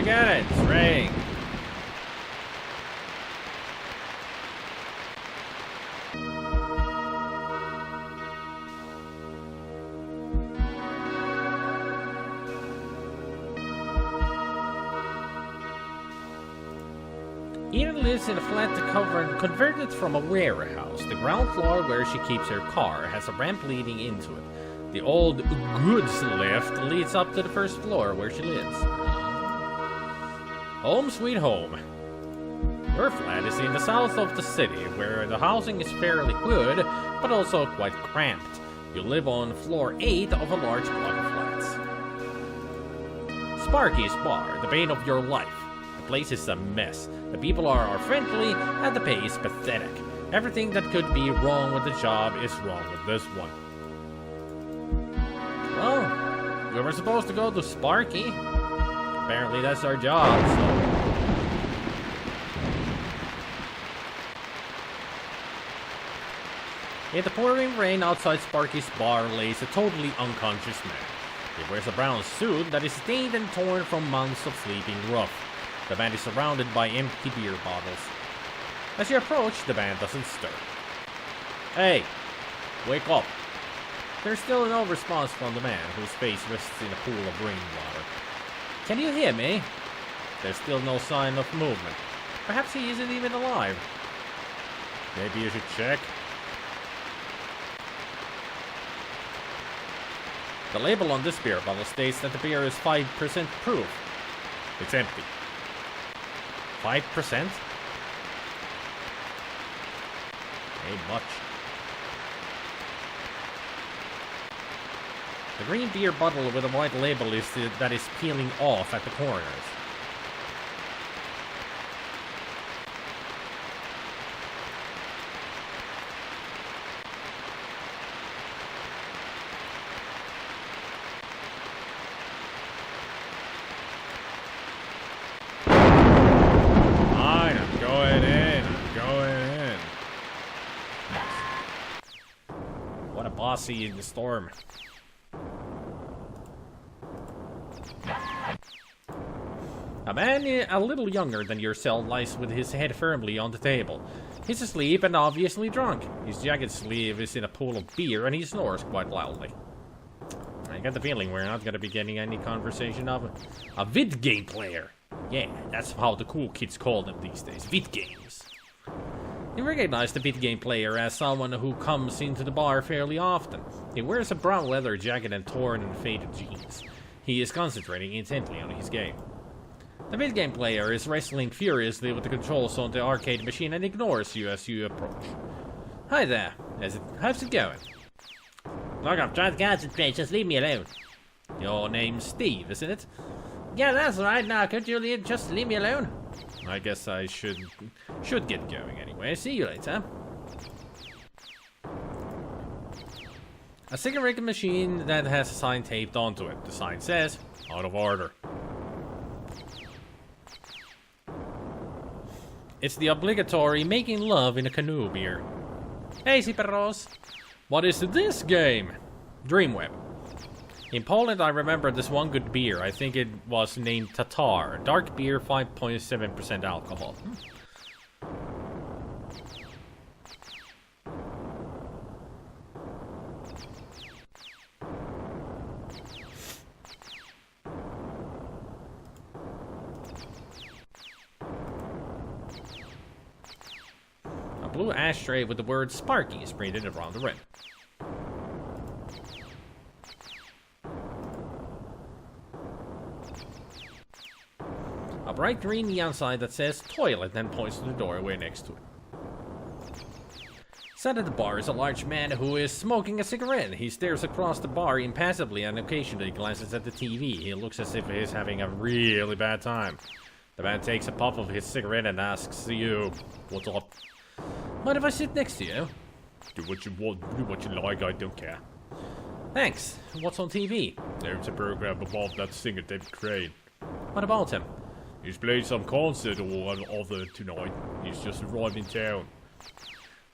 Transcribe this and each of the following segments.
I get it. It's raining. Edith lives in a flat converted from a warehouse. The ground floor where she keeps her car has a ramp leading into it. The old goods lift leads up to the first floor where she lives. Home sweet home. Her flat is in the south of the city, where the housing is fairly good, but also quite cramped. You live on floor 8 of a large block of flats. Sparky's Bar, the bane of your life. The place is a mess. The people are friendly, and the pay is pathetic. Everything that could be wrong with the job is wrong with this one. Well, we were supposed to go to Sparky. Apparently that's our job, so... In the pouring rain outside Sparky's bar lays a totally unconscious man. He wears a brown suit that is stained and torn from months of sleeping rough. The man is surrounded by empty beer bottles. As you approach, the man doesn't stir. Hey, wake up. There's still no response from the man, whose face rests in a pool of rainwater. Can you hear me? There's still no sign of movement. Perhaps he isn't even alive. Maybe you should check. The label on this beer bottle states that the beer is 5% proof. It's empty. 5%? Ain't much. The green beer bottle with a white label that is peeling off at the corners. Bossy in the storm. A man a little younger than yourself lies with his head firmly on the table. He's asleep and obviously drunk. His jacket sleeve is in a pool of beer and he snores quite loudly. I get the feeling we're not going to be getting any conversation of a vid game player. Yeah, that's how the cool kids call them these days, vid games. You recognize the vid game player as someone who comes into the bar fairly often. He wears a brown leather jacket and torn and faded jeans. He is concentrating intently on his game. The vid game player is wrestling furiously with the controls on the arcade machine and ignores you as you approach. Hi there. How's it going? Look, I'm trying to concentrate. Just leave me alone. Your name's Steve, isn't it? Yeah, that's right. Now, could you just leave me alone? I guess I should get going anyway. See you later. A cigarette machine that has a sign taped onto it. The sign says, out of order. It's the obligatory making love in a canoe beer. Hey, Siperos. What is this game? DreamWeb. In Poland, I remember this one good beer. I think it was named Tatar. Dark beer, 5.7% alcohol. A blue ashtray with the word Sparky is printed around the rim. A bright green neon sign that says toilet and points to the doorway next to it. Sat at the bar is a large man who is smoking a cigarette. He stares across the bar impassively and occasionally glances at the TV. He looks as if he's having a really bad time. The man takes a puff of his cigarette and asks you, "What's up?" "Mind if I sit next to you?" "Do what you want, do what you like, I don't care." "Thanks. What's on TV?" "There's a program about that singer David Crane." "What about him?" "He's playing some concert or other tonight. He's just arrived in town."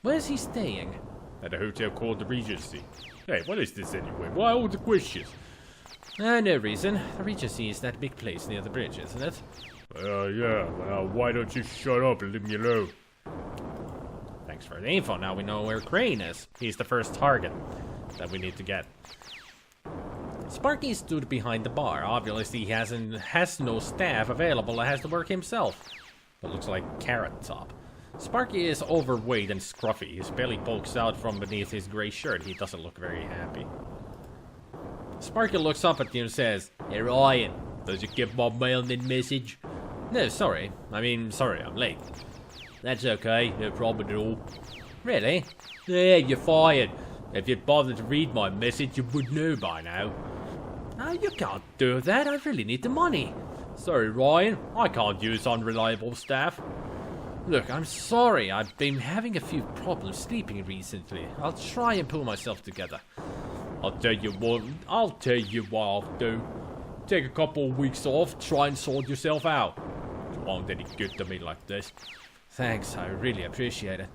"Where's he staying?" "At a hotel called the Regency." "Hey, what is this anyway? Why all the questions?" No reason. The Regency is that big place near the bridge, isn't it? Yeah. Well, why don't you shut up and leave me alone? Thanks for the info. Now we know where Crane is. He's the first target that we need to get. Sparky stood behind the bar. Obviously, he has no staff available and has to work himself. It looks like Carrot Top. Sparky is overweight and scruffy. His belly pokes out from beneath his gray shirt. He doesn't look very happy. Sparky looks up at you and says, "Hey Ryan, did you get my mail-in message?" "No, sorry. Sorry, I'm late." "That's okay, no problem at all." "Really?" "Yeah, you're fired. If you'd bothered to read my message, you would know by now." "Oh, you can't do that. I really need the money." "Sorry, Ryan. I can't use unreliable staff." "Look, I'm sorry. I've been having a few problems sleeping recently. I'll try and pull myself together." I'll tell you what I'll do. Take a couple of weeks off, try and sort yourself out. You aren't any good to me like this." "Thanks, I really appreciate it.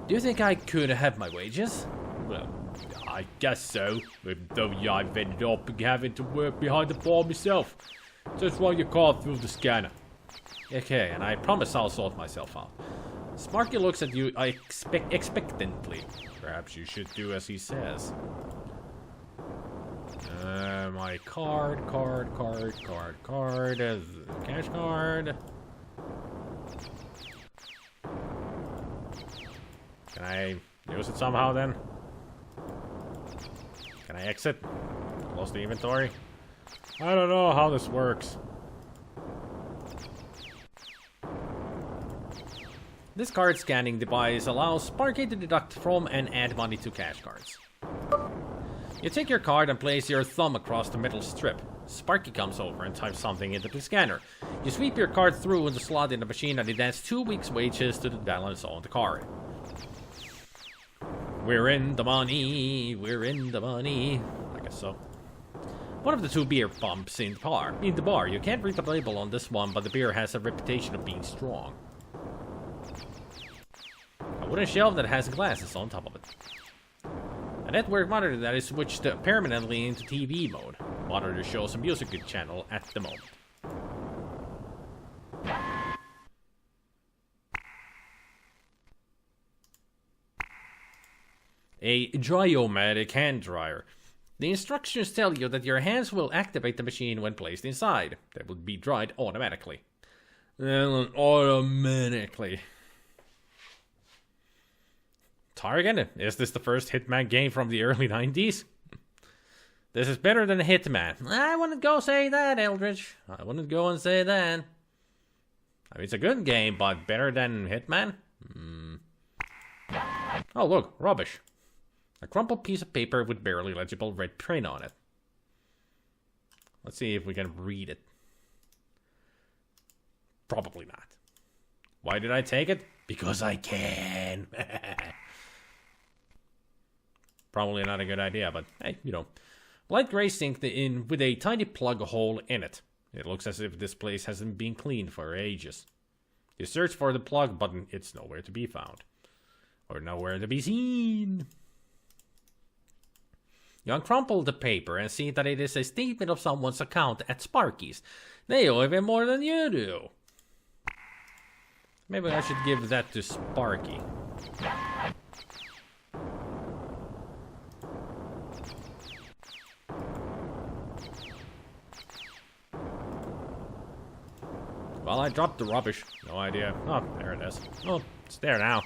Do you think I could have my wages?" "Well, I guess so, even though I've ended up having to work behind the bar myself. Just run your card through the scanner." "Okay, and I promise I'll sort myself out." Sparky looks at you expectantly. "Perhaps you should do as he says." My card, cash card. Can I use it somehow then? Can I exit? Close the inventory? I don't know how this works. This card scanning device allows Sparky to deduct from and add money to cash cards. You take your card and place your thumb across the metal strip. Sparky comes over and types something into the scanner. You sweep your card through the slot in the machine and it adds 2 weeks' wages to the balance on the card. We're in the money. I guess so. One of the 2 beer pumps in the bar. You can't read the label on this one, but the beer has a reputation of being strong. A wooden shelf that has glasses on top of it. A network monitor that is switched permanently into TV mode. Monitor shows a music channel at the moment. A Dryomatic hand dryer. The instructions tell you that your hands will activate the machine when placed inside. They will be dried automatically. Automatically. Target? Is this the first Hitman game from the early 90s? This is better than Hitman. I wouldn't go say that, Eldridge. I wouldn't go and say that. It's a good game, but better than Hitman? Oh, look, rubbish. A crumpled piece of paper with barely legible red print on it. Let's see if we can read it. Probably not. Why did I take it? Because I can. Probably not a good idea, but hey, Light gray sink in with a tiny plug hole in it. It looks as if this place hasn't been cleaned for ages. You search for the plug button, it's nowhere to be found. Or nowhere to be seen. You uncrumple the paper and see that it is a statement of someone's account at Sparky's. They owe even more than you do. Maybe I should give that to Sparky. Well, I dropped the rubbish. No idea. Oh, there it is. Oh, it's there now.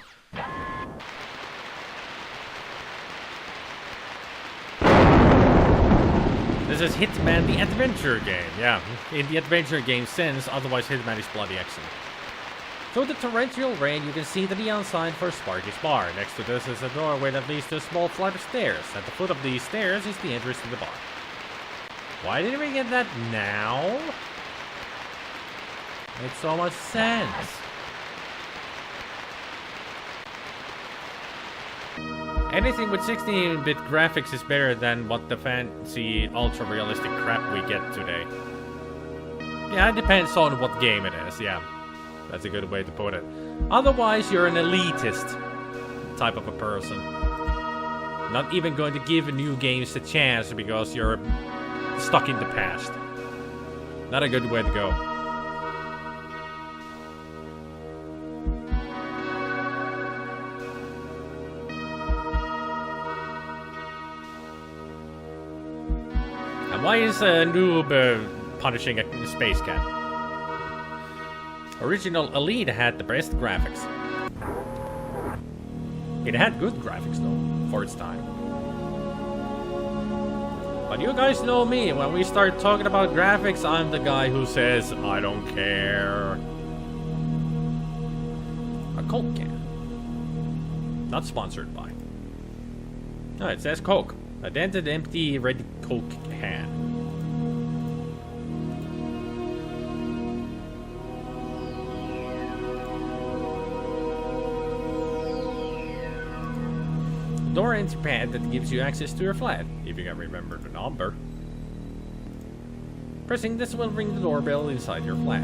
This is Hitman the Adventure game. Yeah, in the adventure game sense, otherwise Hitman is bloody excellent. Through the torrential rain, you can see the neon sign for Sparky's Bar. Next to this is a doorway that leads to a small flight of stairs. At the foot of these stairs is the entrance to the bar. Why didn't we get that now? Makes so much sense. Anything with 16-bit graphics is better than what the fancy, ultra-realistic crap we get today. Yeah, it depends on what game it is, yeah. That's a good way to put it. Otherwise, you're an elitist type of a person. Not even going to give new games a chance because you're stuck in the past. Not a good way to go. And why is a noob punishing a space cat? Original Elite had the best graphics. It had good graphics though, for its time. But you guys know me, when we start talking about graphics, I'm the guy who says, I don't care. A Coke can. Not sponsored by. No, it says Coke. A dented, empty, red Coke can. Door entry pad that gives you access to your flat, if you can remember the number. Pressing this will ring the doorbell inside your flat.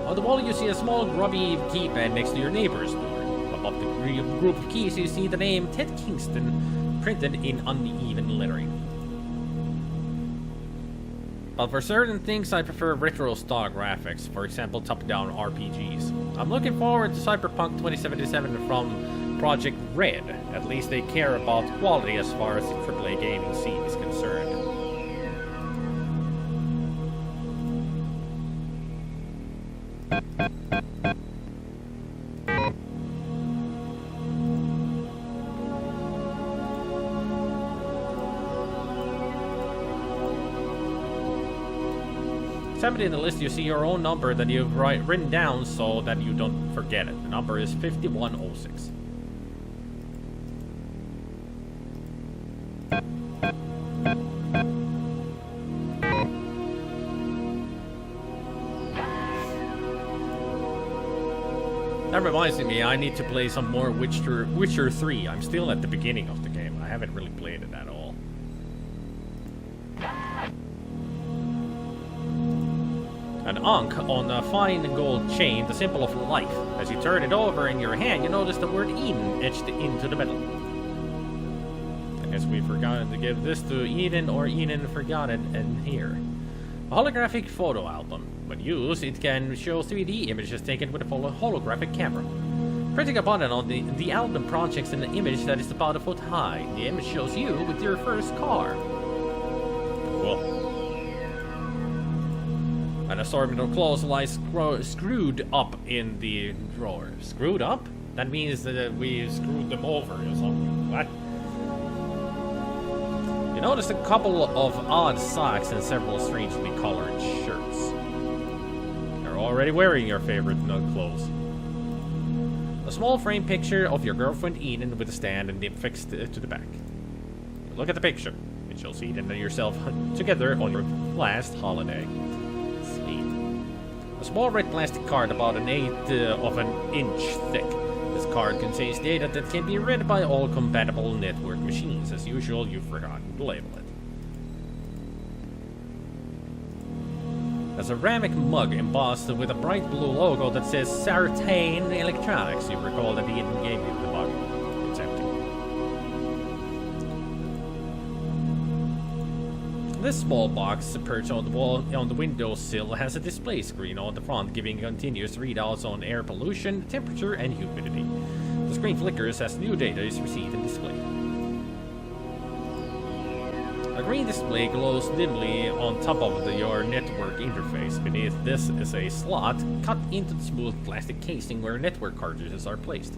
On the wall you see a small grubby keypad next to your neighbor's door. Above the group of keys you see the name Ted Kingston printed in uneven lettering. But for certain things I prefer retro style graphics, for example top-down RPGs. I'm looking forward to Cyberpunk 2077 from Project Red. At least they care about quality as far as the AAA gaming scene is concerned. In the list you see your own number that you've written down so that you don't forget it. The number is 5106. That reminds me, I need to play some more Witcher 3. I'm still at the beginning of the game. I haven't really played it at all. An Ankh on a fine gold chain, the symbol of life. As you turn it over in your hand, you notice the word Eden etched into the metal. I guess we forgot to give this to Eden, or Eden forgot it in here. A holographic photo album. When used, it can show 3D images taken with a holographic camera. Printing upon it on the album projects an image that is about a foot high. The image shows you with your first car. Cool. An assortment of clothes lies screwed up in the drawer. Screwed up? That means that we screwed them over or something. What? You notice a couple of odd socks and several strangely colored shirts. You're already wearing your favorite nut clothes. A small frame picture of your girlfriend Eden with a stand and nib fixed to the back. Look at the picture. It shows Eden and yourself together on your last holiday. A small red plastic card about an eighth of an inch thick. This card contains data that can be read by all compatible network machines. As usual, you've forgotten to label it. There's a ceramic mug embossed with a bright blue logo that says Sartain Electronics. You recall that Eden gave you the mug. It's empty. This small box perched on the wall on the windowsill has a display screen on the front giving continuous readouts on air pollution, temperature, and humidity. The screen flickers as new data is received and displayed. A green display glows dimly on top of your network interface. Beneath this is a slot cut into the smooth plastic casing where network cartridges are placed.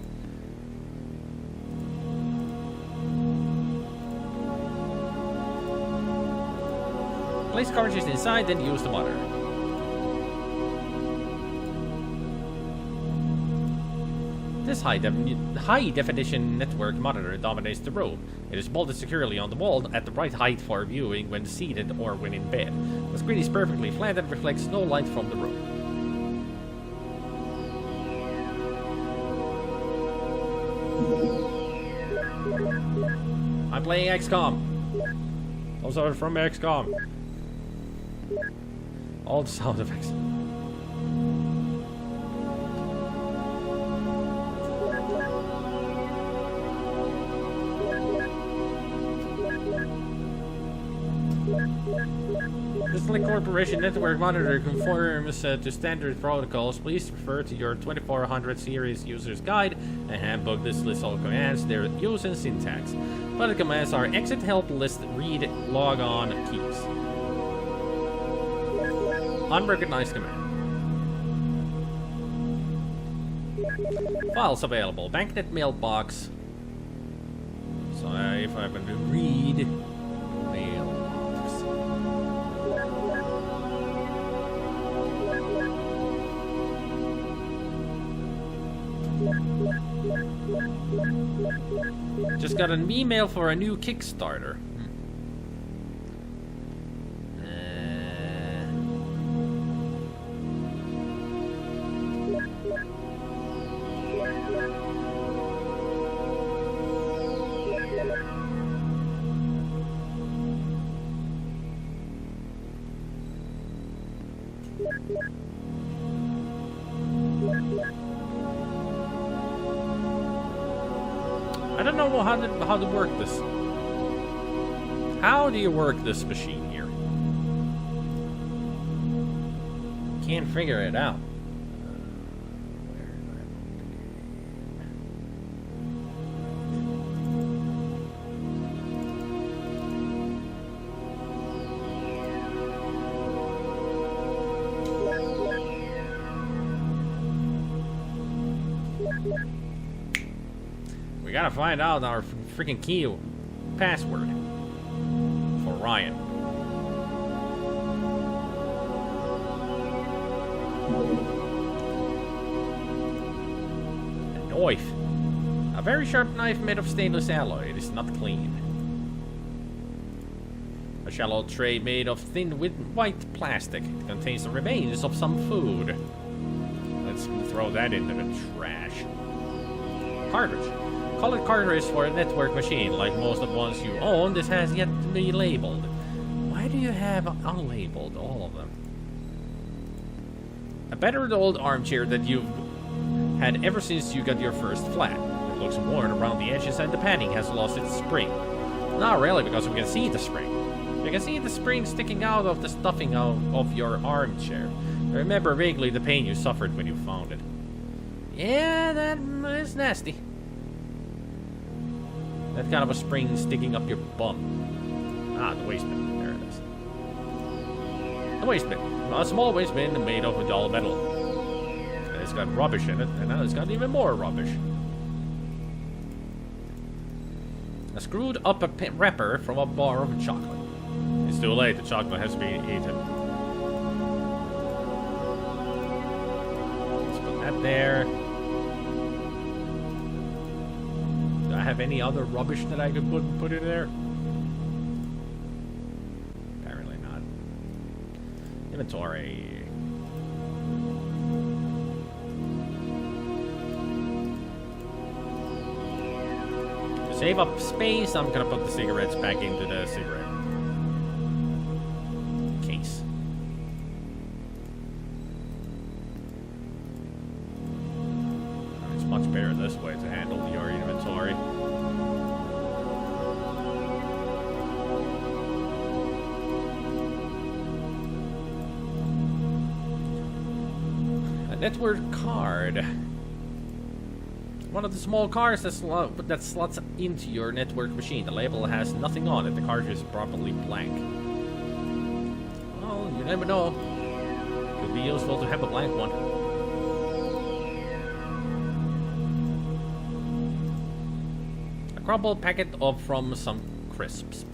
Place cartridges inside, then use the monitor. This high-definition network monitor dominates the room. It is bolted securely on the wall at the right height for viewing when seated or when in bed. The screen is perfectly flat and reflects no light from the room. I'm playing XCOM. Those are from XCOM. All the sound effects. This Corporation network monitor conforms to standard protocols. Please refer to your 2400 series user's guide and handbook. This lists all commands, their use and syntax. But the commands are exit, help, list, read, log on, keys. Unrecognized command. Files available. Banknet mailbox. So if I'm going to read mailbox. Just got an email for a new Kickstarter. I don't know how to work this. How do you work this machine here? Can't figure it out. We gotta find out our freaking key password for Ryan. A knife. A very sharp knife made of stainless alloy. It is not clean. A shallow tray made of thin white plastic. It contains the remains of some food. Let's throw that into the trash. Cartridge. Colored cartridge for a network machine. Like most of the ones you own, this has yet to be labeled. Why do you have unlabeled all of them? A battered old armchair that you've had ever since you got your first flat. It looks worn around the edges and the padding has lost its spring. Not really, because we can see the spring. You can see the spring sticking out of the stuffing of your armchair. I remember vaguely the pain you suffered when you found it. Yeah, that is nasty. That kind of a spring sticking up your bum. Ah, the waste bin. There it is. The waste bin. A small waste bin made of dull metal. And it's got rubbish in it, and now it's got even more rubbish. A screwed up a wrapper from a bar of chocolate. It's too late, the chocolate has been eaten. Let's put that there. Have any other rubbish that I could put in there? Apparently not. Inventory. To save up space, I'm gonna put the cigarettes back into the cigarette case. It's much better this way to handle your inventory. Network card. One of the small cards that slots into your network machine. The label has nothing on it. The card is properly blank. Well, you never know. Could be useful to have a blank one. A crumpled packet from some crisps.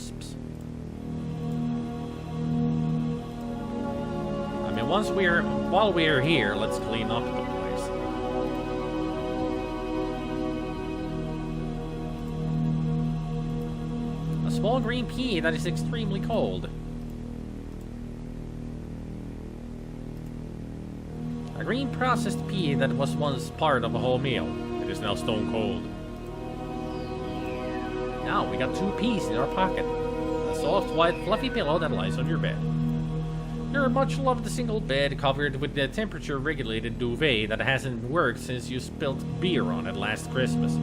While we're here, let's clean up the place. A small green pea that is extremely cold. A green processed pea that was once part of a whole meal. It is now stone cold. Now we got 2 peas in our pocket. A soft, white, fluffy pillow that lies on your bed. Your much-loved single bed covered with the temperature-regulated duvet that hasn't worked since you spilled beer on it last Christmas.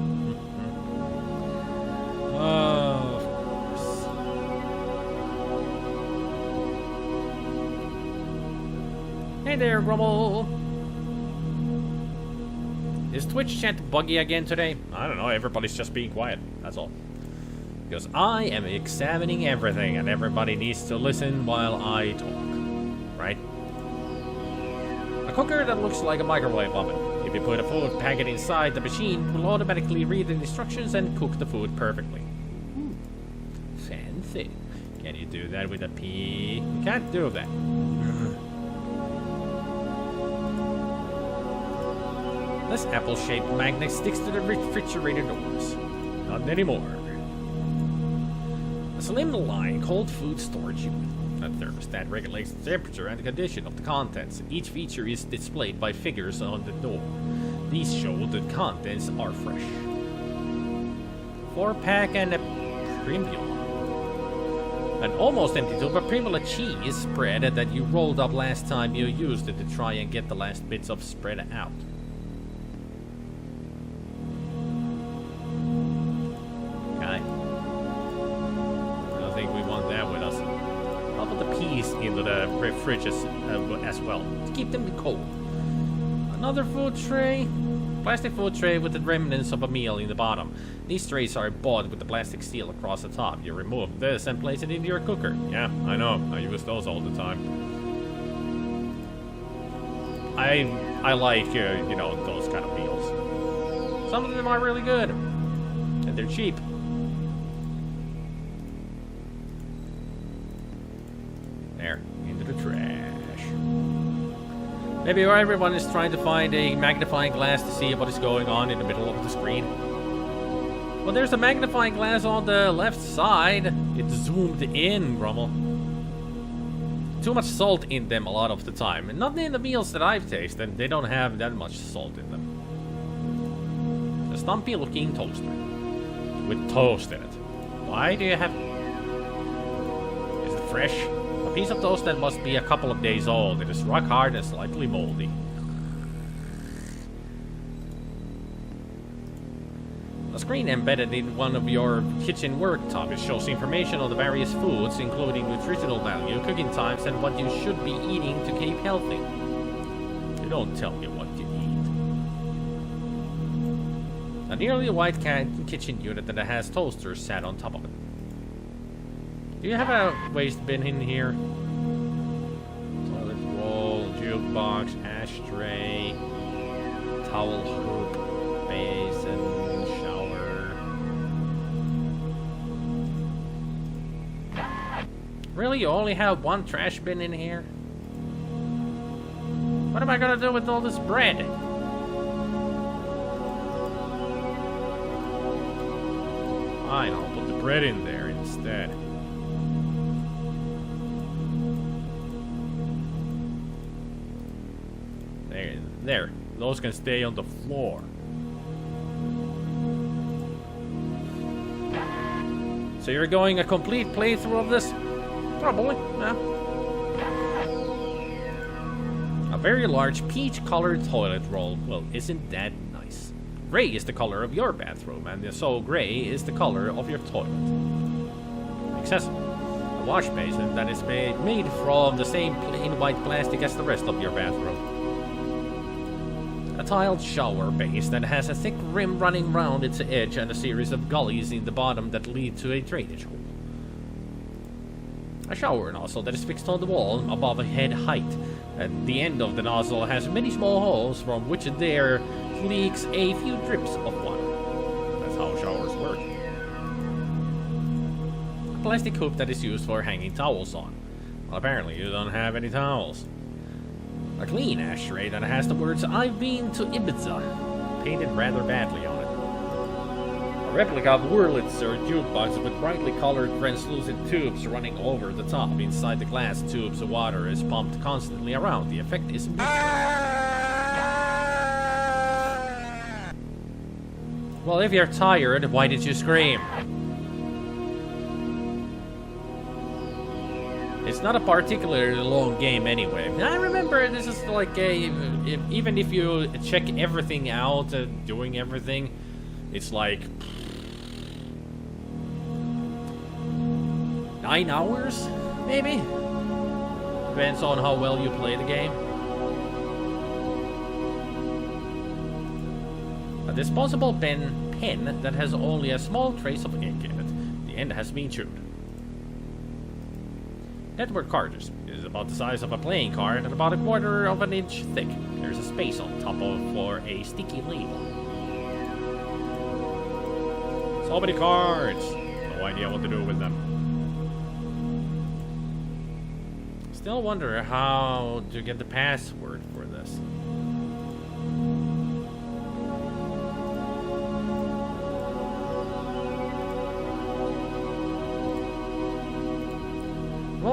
Oh, of course. Hey there, Grumble. Is Twitch chat buggy again today? I don't know, everybody's just being quiet, that's all. Because I am examining everything and everybody needs to listen while I talk. Right? A cooker that looks like a microwave oven. If you put a food packet inside the machine, it will automatically read the instructions and cook the food perfectly. Fancy. Can you do that with a pea? You can't do that. This apple-shaped magnet sticks to the refrigerator doors. Not anymore. A slim line cold food storage unit. A thermostat regulates the temperature and the condition of the contents. Each feature is displayed by figures on the door. These show the contents are fresh. 4-pack and a premium. An almost empty tube of Primula cheese spread that you rolled up last time you used it to try and get the last bits of spread out. Okay. I don't think we want that with us. I'll put the peas into the fridge as well, to keep them cold. Another food tray. Plastic food tray with the remnants of a meal in the bottom. These trays are bought with the plastic seal across the top. You remove this and place it into your cooker. Yeah, I know. I use those all the time. I like, you know, those kind of meals. Some of them are really good. And they're cheap. There, into the trash. Maybe everyone is trying to find a magnifying glass to see what is going on in the middle of the screen. Well, there's a magnifying glass on the left side. It's zoomed in, Grummel. Too much salt in them a lot of the time. And not in the meals that I've tasted. They don't have that much salt in them. A stumpy looking toaster. With toast in it. Why do you have... Is it fresh? A piece of toast that must be a couple of days old. It is rock hard and slightly moldy. A screen embedded in one of your kitchen worktop. It shows information on the various foods, including nutritional value, cooking times, and what you should be eating to keep healthy. They don't tell you what you eat. A nearly white kitchen unit that has toasters sat on top of it. Do you have a waste bin in here? Toilet roll, jukebox, ashtray, towel hoop, basin, shower. Really? You only have one trash bin in here? What am I gonna do with all this bread? Fine, I'll put the bread in there instead. There, those can stay on the floor. So you're going a complete playthrough of this? Probably, yeah. A very large peach-colored toilet roll. Well, isn't that nice? Gray is the color of your bathroom, and so gray is the color of your toilet. Accessible. A wash basin that is made from the same plain white plastic as the rest of your bathroom. A tiled shower base that has a thick rim running round its edge and a series of gullies in the bottom that lead to a drainage hole. A shower nozzle that is fixed on the wall above head height. At the end of the nozzle has many small holes from which there leaks a few drips of water. That's how showers work. A plastic hoop that is used for hanging towels on. Well, apparently you don't have any towels. A clean ashtray that has the words "I've been to Ibiza" painted rather badly on it. A replica of Wurlitzer jukebox with brightly colored translucent tubes running over the top. Inside the glass tubes, the water is pumped constantly around. The effect is well, if you're tired, why did you scream? It's not a particularly long game anyway. I remember this is like even if you check everything out, doing everything, it's like 9 hours, maybe? Depends on how well you play the game. A disposable pen that has only a small trace of ink in it. The end has been chewed. Network cartridge is about the size of a playing card and about a quarter of an inch thick. There's a space on top of for a sticky label. So many cards! No idea what to do with them. Still wonder how to get the password for this.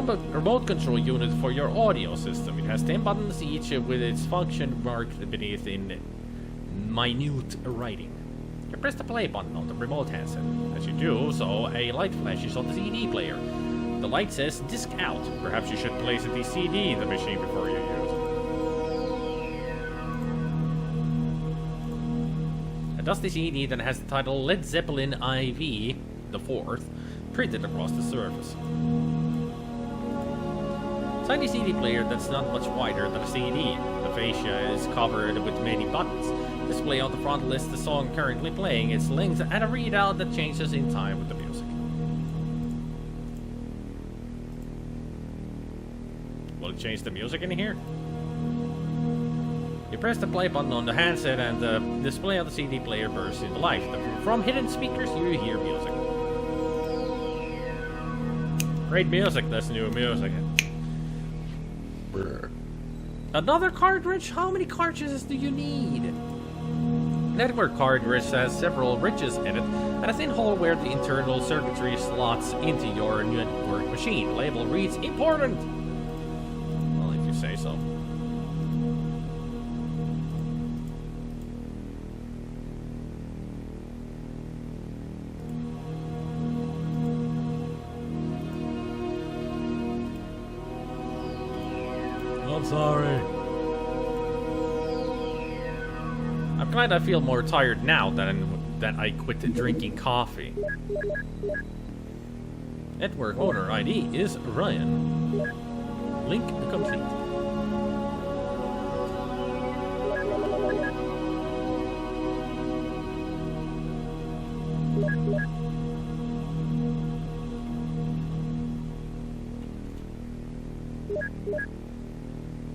Remote control unit for your audio system. It has 10 buttons each with its function marked beneath in minute writing. You press the play button on the remote handset. As you do so, a light flashes on the CD player. The light says disc out. Perhaps you should place the CD in the machine before you use it. A dusty CD that has the title Led Zeppelin IV, the fourth, printed across the surface. Tiny CD player that's not much wider than a CD. The fascia is covered with many buttons. Display on the front lists the song currently playing, its length, and a readout that changes in time with the music. Will it change the music in here? You press the play button on the handset and the display of the CD player bursts into life. From hidden speakers you hear music. Great music, that's new music. Another cartridge? How many cartridges do you need? Network cartridge has several bridges in it and a thin hole where the internal circuitry slots into your network machine. The label reads important. Well, if you say so. I'm sorry. I'm glad I feel more tired now that I quit drinking coffee. Network owner ID is Ryan. Link complete.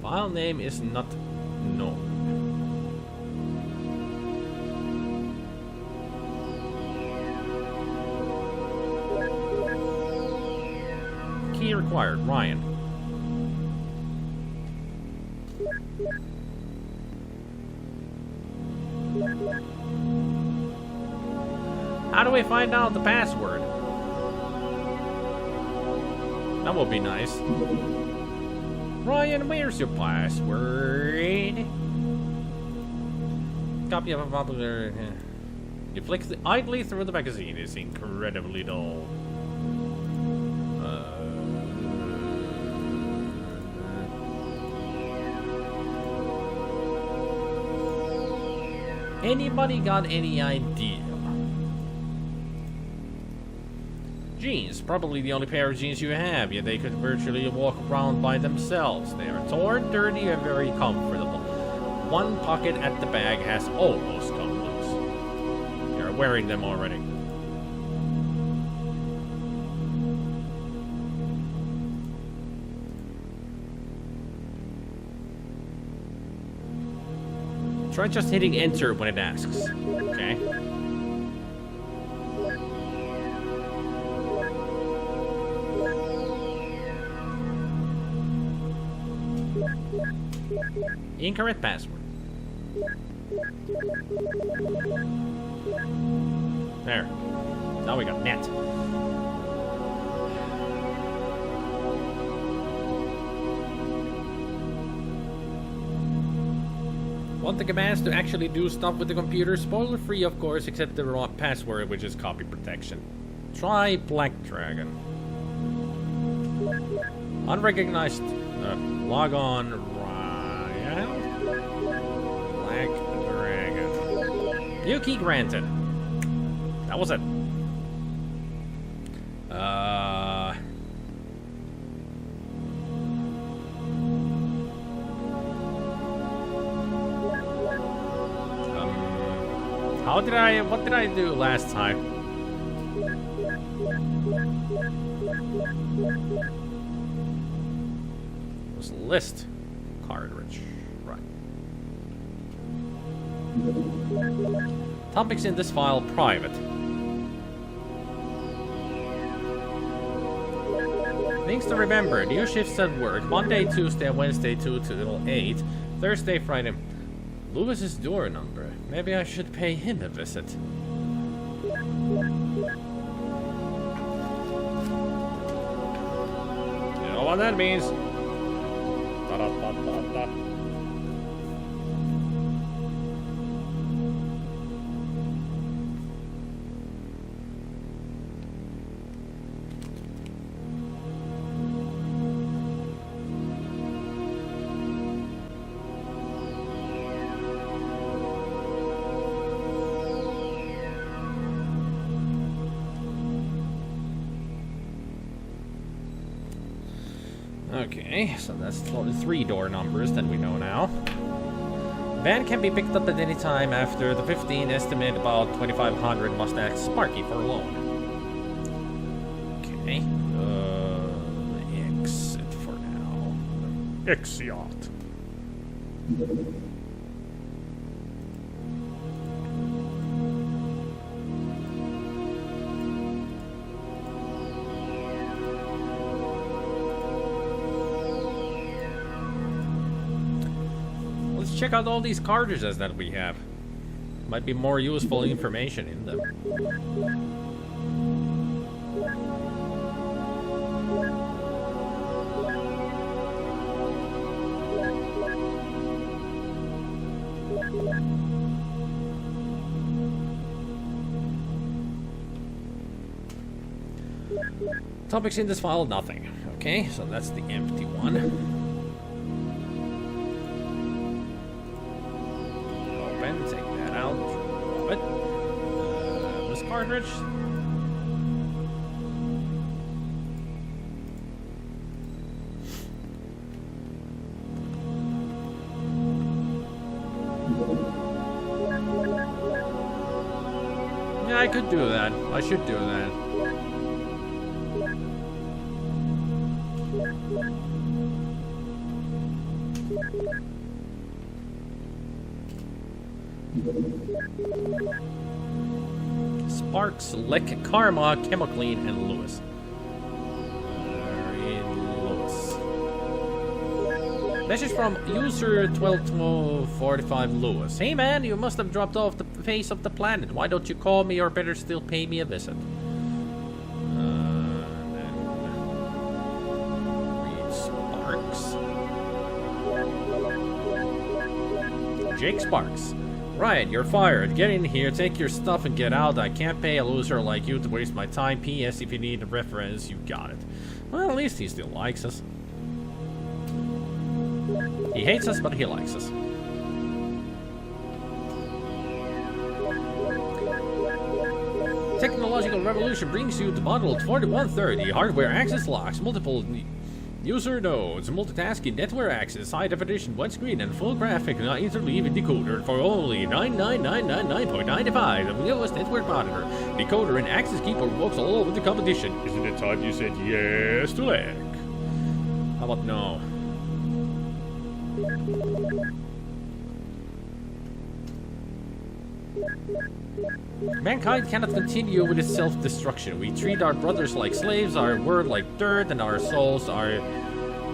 File name is not known. Key required, Ryan. How do we find out the password? That would be nice. Ryan, where's your password? Copy of a popular... You flick idly through the magazine. It's incredibly dull. Anybody got any idea? Jeans, probably the only pair of jeans you have, yet they could virtually walk around by themselves. They are torn, dirty, and very comfortable. One pocket at the bag has almost come loose. You're wearing them already. Try just hitting enter when it asks. Okay. Incorrect password. There. Now we got net. Want the commands to actually do stuff with the computer? Spoiler free, of course, except the wrong password, which is copy protection. Try Black Dragon. Unrecognized. Log on. Ryan. Black Dragon. New key granted. That was it. What did I do last time? It was list cartridge. Right. Topics in this file private. Things to remember. New shifts at work. Monday, Tuesday, and Wednesday 2 till 8. Thursday, Friday. Lewis's door number. Maybe I should pay him a visit. You know what that means? Da-da-da-da-da. Okay, so that's the 3 door numbers that we know now. Van can be picked up at any time after the 15, estimate about 2,500, must ask Sparky for a loan. Okay, exit for now. Exit. Check out all these cartridges that we have. Might be more useful information in them. Topics in this file, nothing. Okay, so that's the empty one. Take that out. Drop it. This cartridge. Yeah, I could do that. I should do that. Sparks, Lick, Karma, Chemoclean, and Lewis. Lewis. Message from user 1245 Lewis. Hey man, you must have dropped off the face of the planet. Why don't you call me, or better still pay me a visit? Read Sparks. Jake Sparks. Right, you're fired. Get in here, take your stuff, and get out. I can't pay a loser like you to waste my time. P.S. If you need a reference, you got it. Well, at least he still likes us. He hates us, but he likes us. Technological revolution brings you the bundled 4130 hardware access locks, multiple user nodes, multitasking, network access, high definition, widescreen, and full graphic interleaving decoder for only $99,999.95. The newest network monitor, decoder, and access keyboard works all over the competition. Isn't it time you said yes to Lek? How about no? Mankind cannot continue with its self-destruction. We treat our brothers like slaves, our word like dirt, and our souls are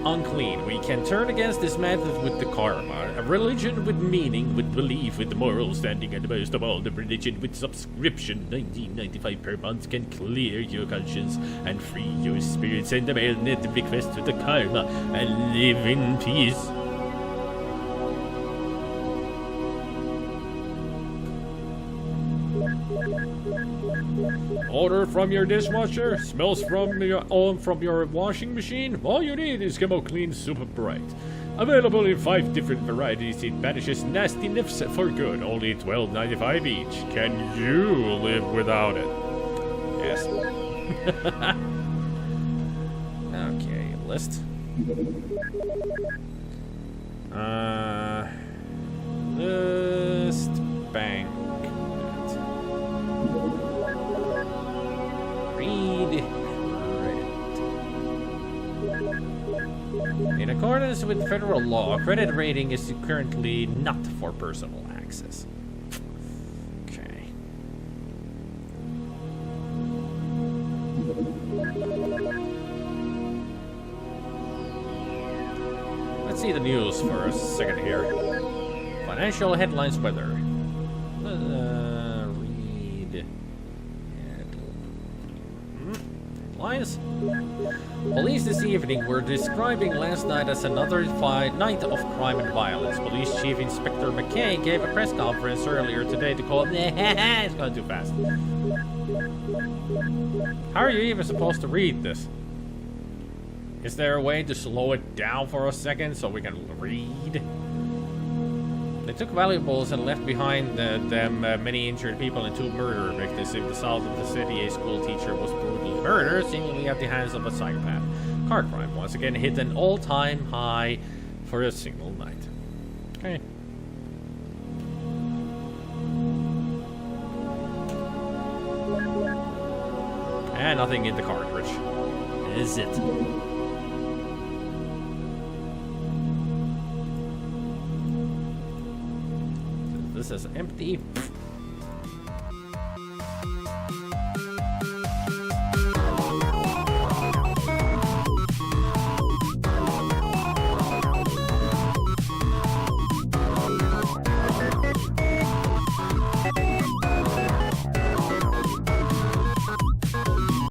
unclean. We can turn against this method with the karma. A religion with meaning, with belief, with moral standing, and most of all, the religion with subscription. $19.95 per month can clear your conscience and free your spirit. Send a mail net request to the karma and live in peace. Order from your dishwasher, smells from your washing machine. All you need is Chemoclean Super Bright. Available in 5 different varieties, it banishes nasty nifs for good. Only $12.95 each. Can you live without it? Yes. Okay, list. List bank. In accordance with federal law, credit rating is currently not for personal access. Okay. Let's see the news for a second here. Financial headlines weather. Read headlines. Police this evening were describing last night as another night of crime and violence. Police Chief Inspector McKay gave a press conference earlier today to call it's going too fast. How are you even supposed to read this? Is there a way to slow it down for a second so we can read? They took valuables and left behind them many injured people and 2 murder victims. In the south of the city, a school teacher was brutally murdered, seemingly at the hands of a psychopath. Car crime once again hit an all-time high for a single night. Okay. And nothing in the cartridge. Is it? This is empty.